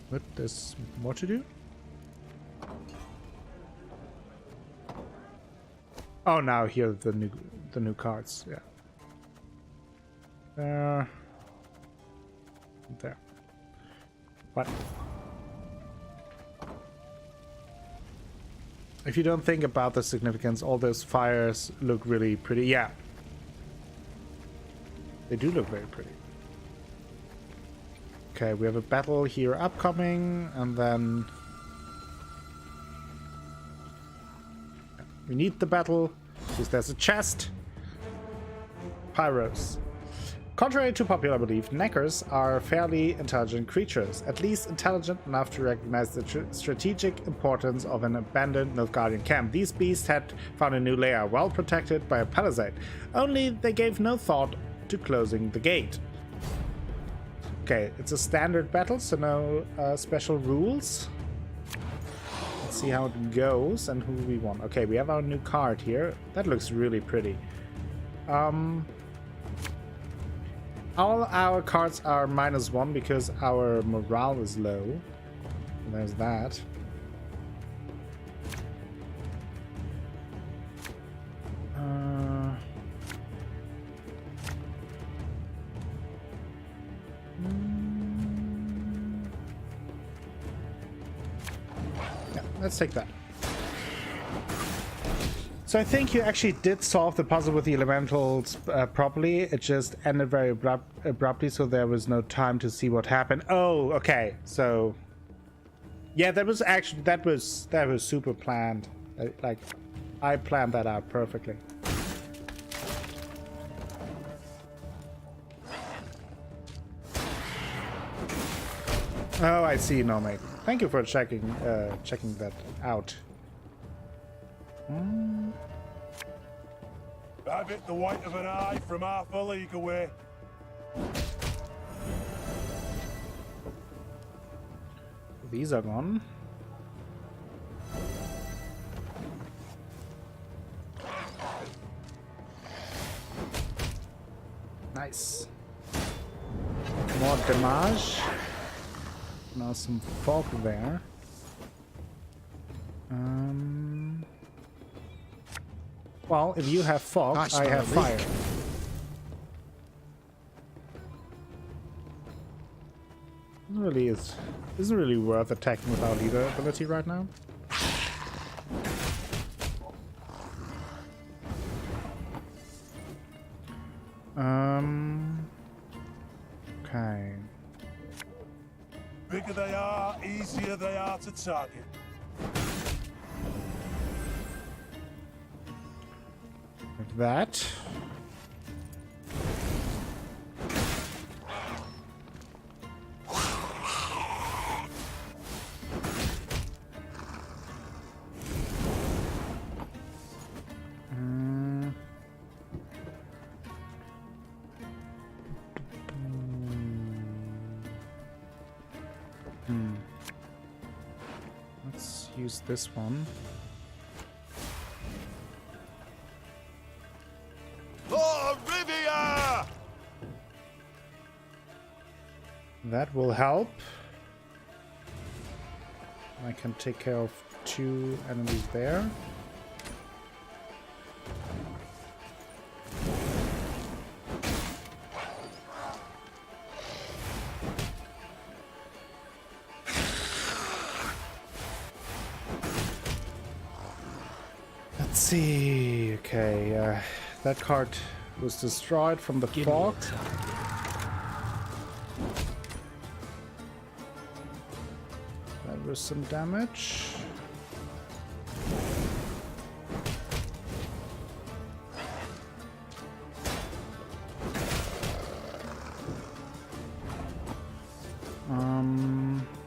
What there's more to do? Oh, now here are the new cards. Yeah. There. What? If you don't think about the significance, all those fires look really pretty. Yeah. They do look very pretty. Okay, we have a battle here upcoming, and then we need the battle because there's a chest. Pyros. Contrary to popular belief, Neckers are fairly intelligent creatures, at least intelligent enough to recognize the strategic importance of an abandoned Nilfgaardian camp. These beasts had found a new lair, well protected by a palisade. Only they gave no thought to closing the gate. Okay, it's a standard battle, so no special rules. Let's see how it goes and who we want. Okay, we have our new card here. That looks really pretty. All our cards are -1 because our morale is low. There's that. Yeah, let's take that. So I think you actually did solve the puzzle with the elementals properly. It just ended very abruptly, so there was no time to see what happened. Oh, okay. So Yeah, that was actually that was super planned. Like, I planned that out perfectly. Oh, I see, no, mate. Thank you for checking that out. I've hit the white of an eye from half a league away. These are gone. Nice. More damage. Now some fog there. Well, if you have fog, I have fire. Isn't really worth attacking without either ability right now. Okay. Bigger they are, easier they are to target. Like that. Let's use this one. Oh, Rivia! That will help. I can take care of 2 enemies there. Let's see. Okay, that card was destroyed from the fog. That was some damage.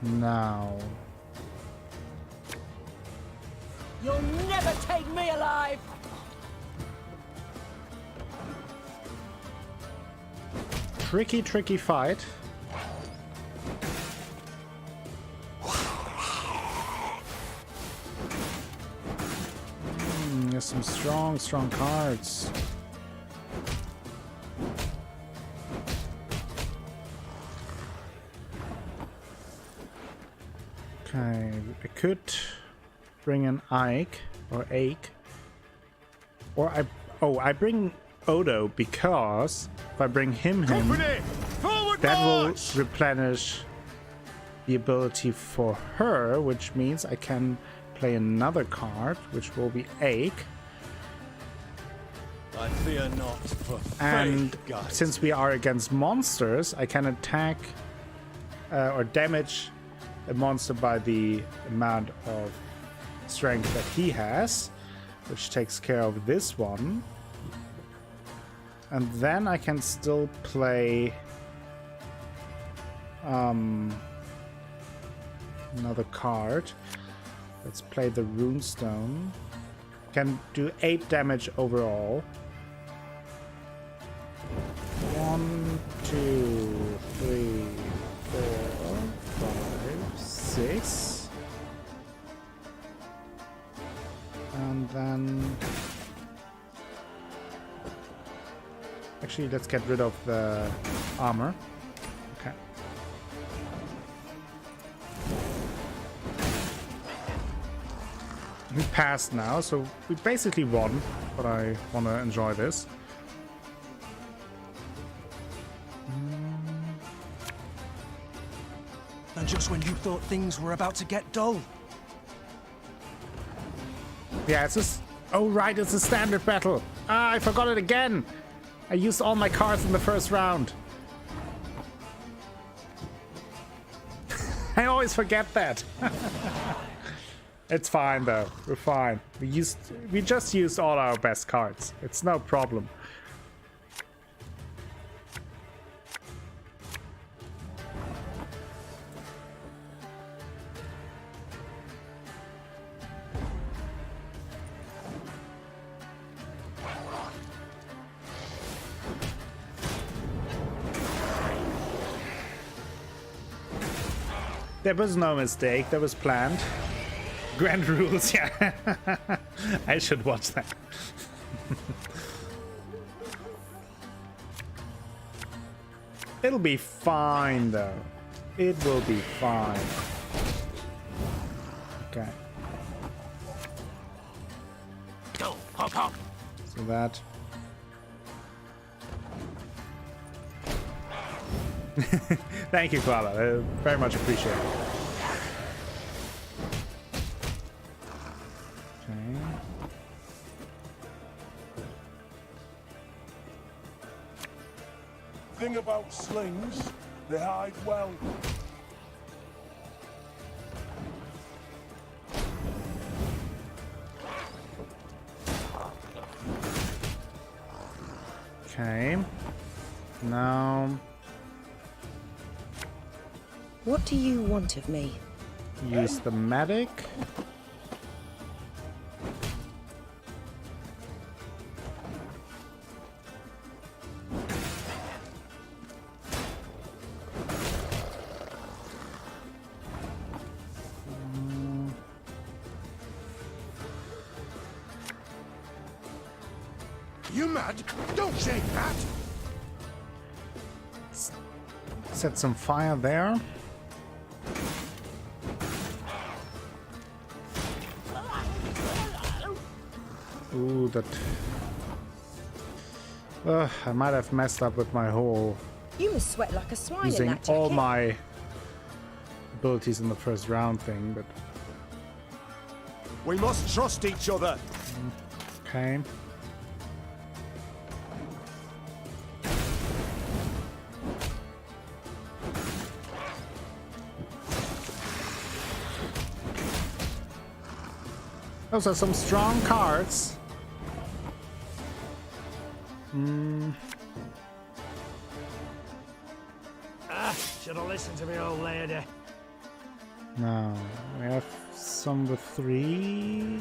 Now. You'll never take me alive! Tricky fight. There's some strong cards. Okay, I could bring an Ike or Ake, or I bring Odo because if I bring him, that will replenish the ability for her, which means I can play another card, which will be Ake. I fear not for And faith, guys. since we are against monsters, I can attack or damage a monster by the amount of strength that he has, which takes care of this one. And then I can still play another card. Let's play the runestone. Can do 8 damage overall. 1, 2, 3, 4, 5, 6. And then actually, let's get rid of the armor. Okay. We passed now, so we basically won, but I want to enjoy this. And just when you thought things were about to get dull. Yeah, it's just... Oh, right, it's a standard battle. Ah, I forgot it again. I used all my cards in the first round. I always forget that. It's fine though. We're fine. We just used all our best cards. It's no problem. There was no mistake. That was planned. Grand rules, yeah. I should watch that. It'll be fine, though. It will be fine. Okay. Go, hop, hop. So that. Thank you, Koala. Very much appreciate it. Thing about slings, they hide well. Okay. Now. What do you want of me? Use the medic. You mad? Don't shake that! Set some fire there. Ooh, that... I might have messed up with my whole... You must sweat like a swine using in that all jacket. my abilities in the first round thing, but... We must trust each other. Okay. Those are some strong cards. Should have listened to me, old lady. No, we have some with 3.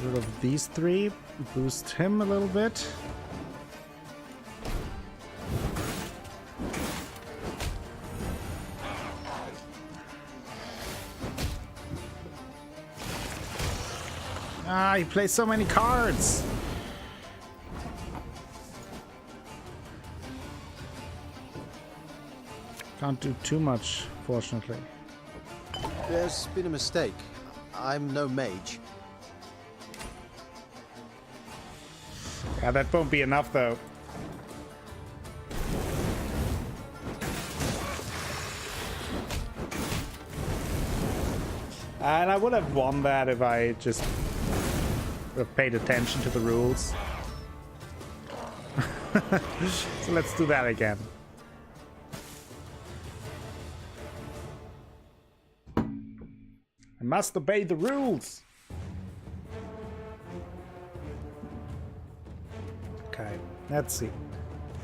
Rid of these 3. Boost him a little bit. Ah, he plays so many cards. Can't do too much, fortunately. There's been a mistake. I'm no mage. Yeah, that won't be enough, though. And I would have won that if I just would have paid attention to the rules. So let's do that again. I must obey the rules. Okay, let's see.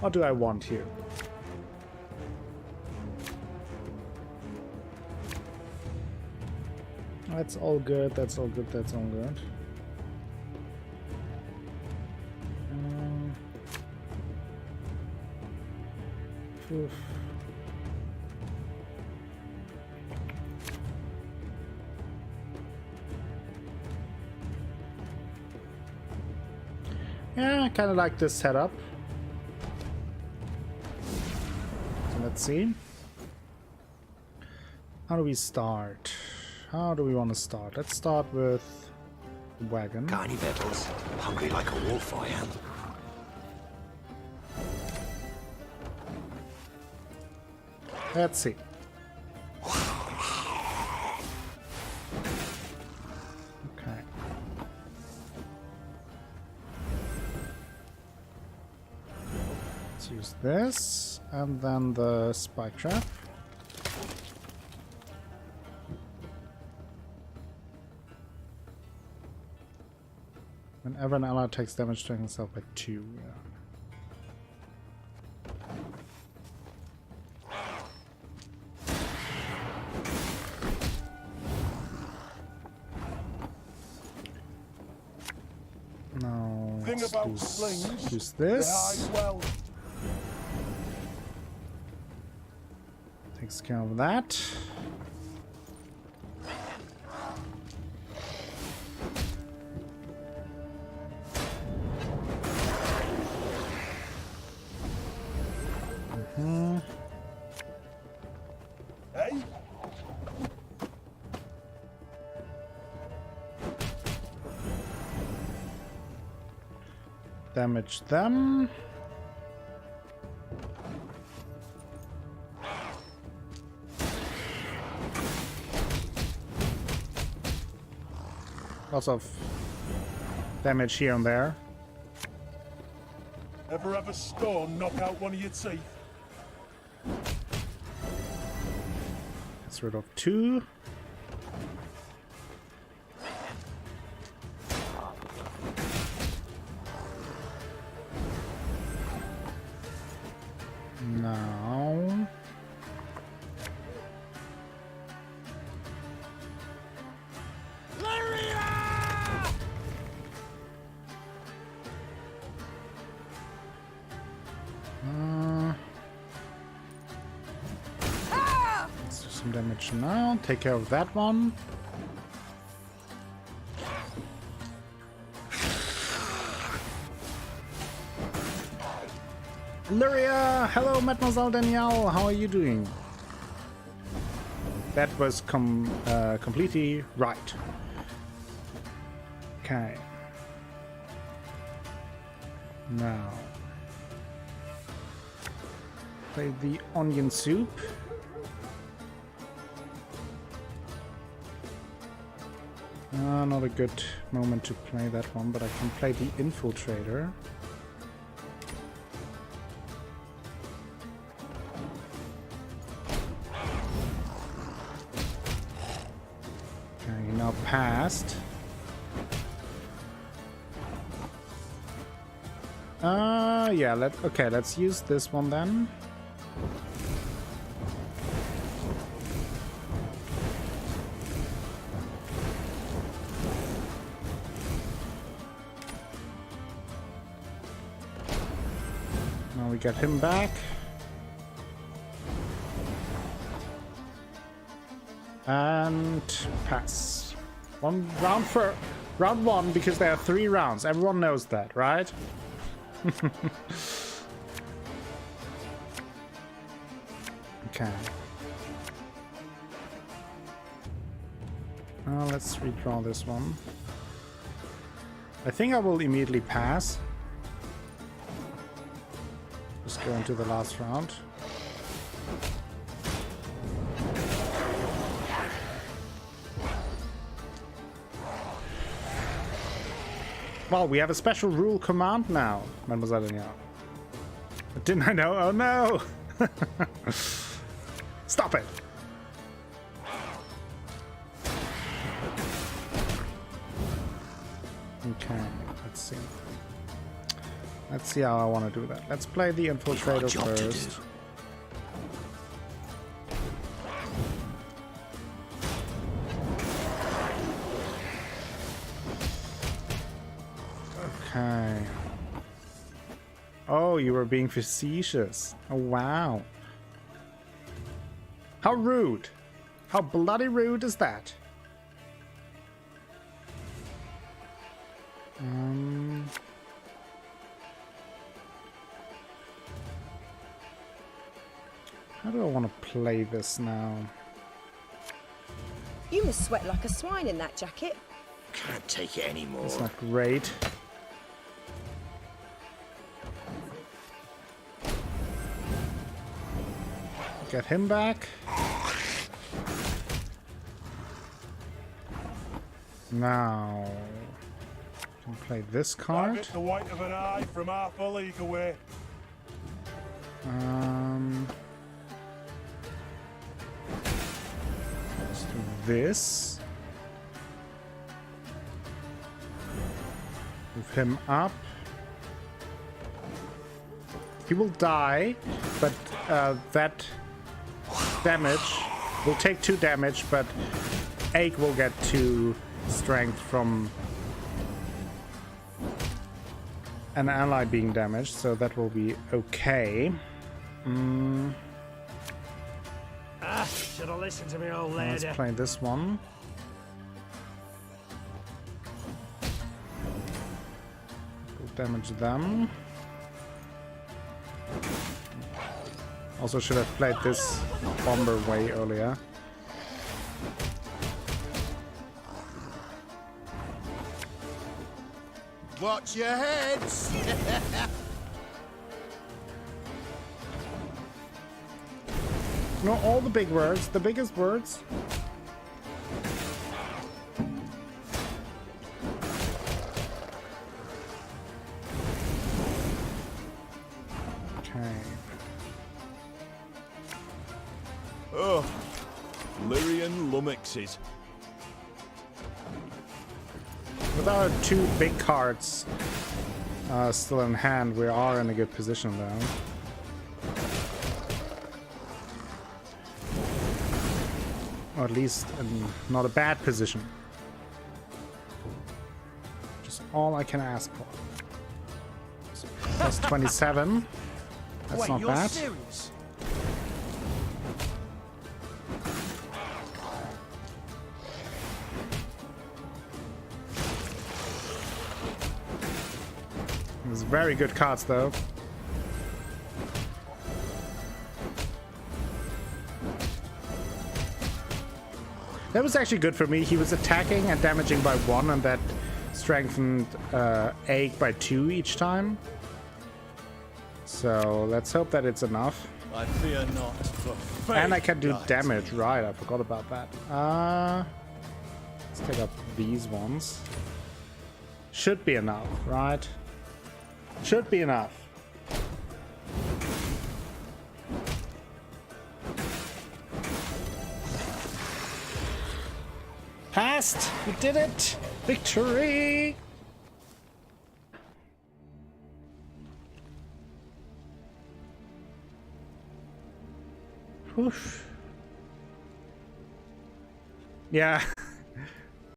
What do I want here? That's all good, that's all good, that's all good. Oof. Yeah, I kind of like this setup. So let's see. How do we start? How do we want to start? Let's start with the wagon. Got any victuals? Hungry like a wolf, I am. Let's see. Okay. Let's use this And then the spike trap. Whenever an ally takes damage to himself by 2. Yeah. Now let's use this. Takes care of that. Hey? Damage them. Lots of damage here and there. Ever have a stone knock out one of your teeth? Gets rid of 2. Now let's do some damage now. Take care of that one. Lyria! Hello, Mademoiselle Danielle. How are you doing? That was completely right. Okay. Now, play the onion soup. Not a good moment to play that one, but I can play the infiltrator. Past. Yeah, let's use this one then. Now we get him back. And pass. One round for round 1 because there are 3 rounds. Everyone knows that, right? Okay. Let's redraw this one. I think I will immediately pass. Just go into the last round. Well, we have a special rule command now, Mademoiselle Danielle. Didn't I know? Oh no! Stop it! Okay, let's see. Let's see how I want to do that. Let's play the infiltrator first. Okay. Oh, you were being facetious. Oh, wow. How rude. How bloody rude is that? How do I want to play this now? You must sweat like a swine in that jacket. Can't take it anymore. It's not great. Get him back. Now, I can play this card. Target the white of an eye from half a league away. Let's do this. Move him up. He will die, but that damage will take 2 damage, but Ake will get 2 strength from an ally being damaged, so that will be okay. Should have listened to me, old lady. Let's play this one. We'll damage them. Also should have played this bomber way earlier. Watch your heads! No, all the big words, the biggest words. Okay. Oh, Lyrian lummoxes. With our 2 big cards still in hand, we are in a good position though. Or at least in not a bad position. Just all I can ask for. So, plus 27. That's not bad. Serious? It's very good cards though. That was actually good for me. He was attacking and damaging by 1, and that strengthened Ake by 2 each time. So let's hope that it's enough. I fear not. For And I can do guides damage, me. right? I forgot about that. Let's take up these ones. Should be enough, right? Should be enough. Passed! We did it! Victory! Oof. Yeah,